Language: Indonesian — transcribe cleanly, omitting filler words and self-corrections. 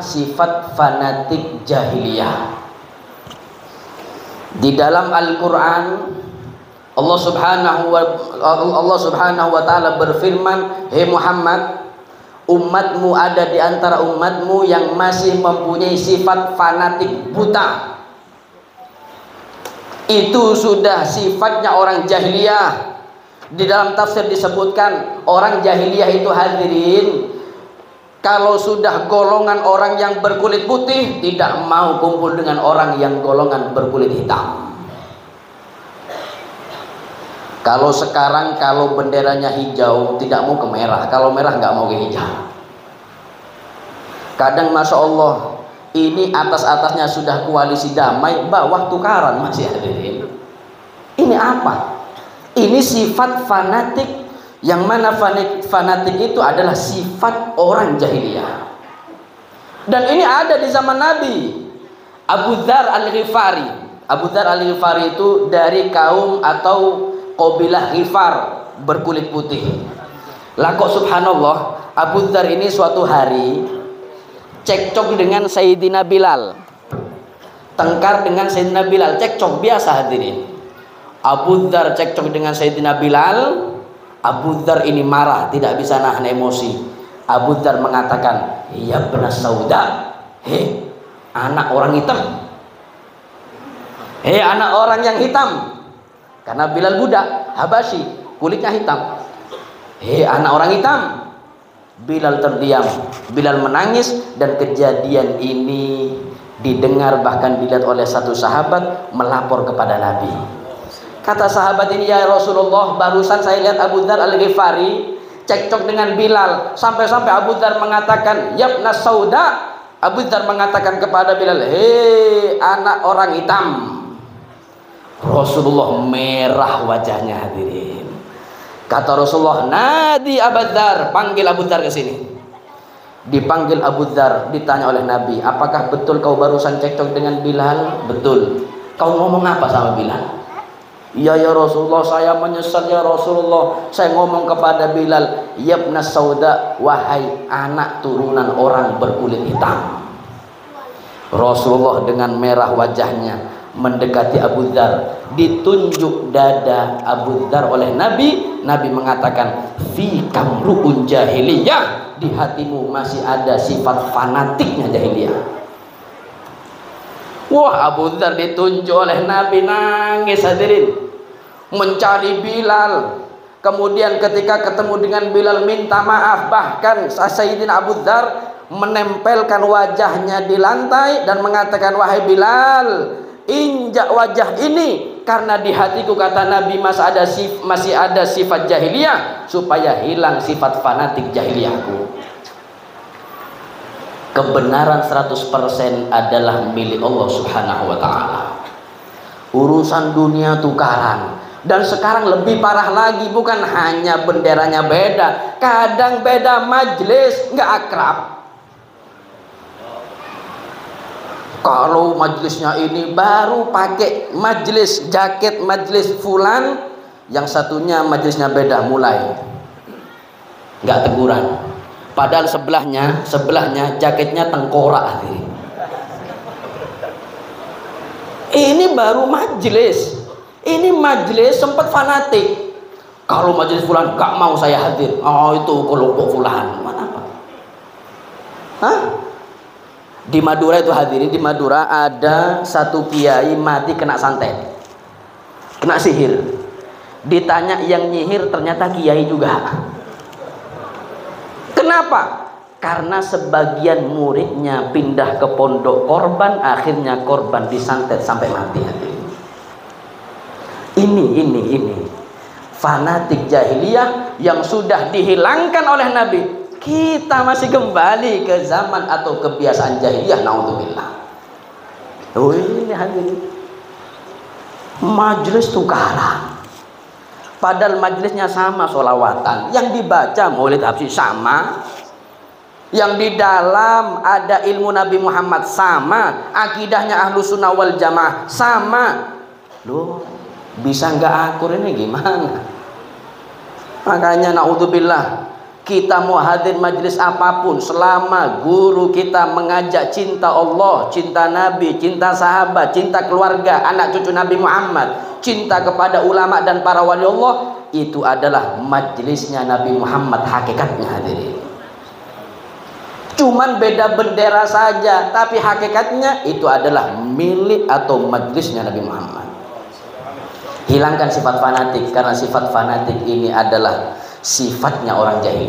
sifat fanatik jahiliyah. Di dalam Al-Quran Allah Subhanahu wa ta'ala berfirman, "Hei Muhammad, umatmu ada di antara umatmu yang masih mempunyai sifat fanatik buta." Itu sudah sifatnya orang jahiliyah. Di dalam tafsir disebutkan orang jahiliyah itu, hadirin, kalau sudah golongan orang yang berkulit putih tidak mau kumpul dengan orang yang golongan berkulit hitam. Kalau sekarang kalau benderanya hijau tidak mau ke merah, kalau merah nggak mau ke hijau. Kadang masya Allah, ini atas-atasnya sudah koalisi damai, bawah tukaran masih hadirin. Ini apa? Ini sifat fanatik, yang mana fanatik itu adalah sifat orang jahiliyah. Dan ini ada di zaman Nabi. Abu Dzar Al-Ghifari. Abu Dzar Al-Ghifari itu dari kaum atau qabilah Ghifar, berkulit putih. Lah kok subhanallah, Abu Dzar ini suatu hari cekcok dengan Sayyidina Bilal. Tengkar dengan Sayyidina Bilal, cekcok biasa hadirin. Abu Dzar cekcok dengan Sayyidina Bilal. Abu Dzar ini marah, tidak bisa nahan emosi. Abu Dzar mengatakan, "Ya benas sauda, hei anak orang hitam, hei anak orang yang hitam." Karena Bilal budak Habasyi, kulitnya hitam. "Hei anak orang hitam." Bilal terdiam, Bilal menangis, dan kejadian ini didengar bahkan dilihat oleh satu sahabat melapor kepada Nabi. Kata sahabat ini, "Ya Rasulullah, barusan saya lihat Abu Dzar Al-Ghifari cekcok dengan Bilal, sampai-sampai Abu Dzar mengatakan, 'Ya sauda.'" Abu Dzar mengatakan kepada Bilal, "Hei anak orang hitam." Rasulullah merah wajahnya hadirin. Kata Rasulullah, "Nadi Abu Dzar, panggil Abu Dzar ke sini." Dipanggil Abu Dzar, ditanya oleh Nabi, "Apakah betul kau barusan cekcok dengan Bilal?" "Betul." "Kau ngomong apa sama Bilal?" "Ya Rasulullah, saya menyesal ya Rasulullah. Saya ngomong kepada Bilal, 'Yabnas sauda,' wahai anak turunan orang berkulit hitam." Rasulullah dengan merah wajahnya mendekati Abu Dzar, ditunjuk dada Abu Dzar oleh Nabi. Nabi mengatakan, "Fi kamru'un jahiliyah," di hatimu masih ada sifat fanatiknya jahiliyah. Wah, Abu Dzar ditunjuk oleh Nabi, nangis hadirin, mencari Bilal. Kemudian ketika ketemu dengan Bilal minta maaf. Bahkan Sayyidina Abu Dzar menempelkan wajahnya di lantai dan mengatakan, "Wahai Bilal, injak wajah ini, karena di hatiku," kata Nabi, masih ada sifat jahiliyah, supaya hilang sifat fanatik jahiliyahku." Kebenaran 100% adalah milik Allah Subhanahu wa ta'ala. Urusan dunia tukaran. Dan sekarang lebih parah lagi, bukan hanya benderanya beda, kadang beda majelis, nggak akrab. Kalau majelisnya ini baru pakai majelis jaket majelis fulan, yang satunya majelisnya beda, mulai nggak teguran. Padahal sebelahnya jaketnya tengkorak. Ini baru majelis. Ini majelis sempat fanatik. Kalau majelis fulan nggak mau saya hadir. Oh, itu kelompok fulan. Mana apa? Hah? Di Madura itu hadirin, di Madura ada satu kiai mati kena santet, kena sihir. Ditanya yang nyihir, ternyata kiai juga. Kenapa? Karena sebagian muridnya pindah ke pondok korban, akhirnya korban disantet sampai mati. Ini fanatik jahiliyah yang sudah dihilangkan oleh Nabi. Kita masih kembali ke zaman atau kebiasaan jahiliyah, naudzubillah. Oh, ini hadirin, majelis tukaran. Padahal majelisnya sama, sholawatan, yang dibaca maulid habsi sama, yang di dalam ada ilmu Nabi Muhammad sama, akidahnya Ahlus Sunnah wal Jamaah sama. Loh, bisa nggak akur ini gimana? Makanya naudzubillah, Kita mau hadir majelis apapun, selama guru kita mengajak cinta Allah, cinta Nabi, cinta sahabat, cinta keluarga, anak cucu Nabi Muhammad, cinta kepada ulama dan para wali Allah, itu adalah majelisnya Nabi Muhammad hakikatnya hadirin. Cuman beda bendera saja, tapi hakikatnya itu adalah milik atau majelisnya Nabi Muhammad. Hilangkan sifat fanatik, karena sifat fanatik ini adalah sifatnya orang jahil.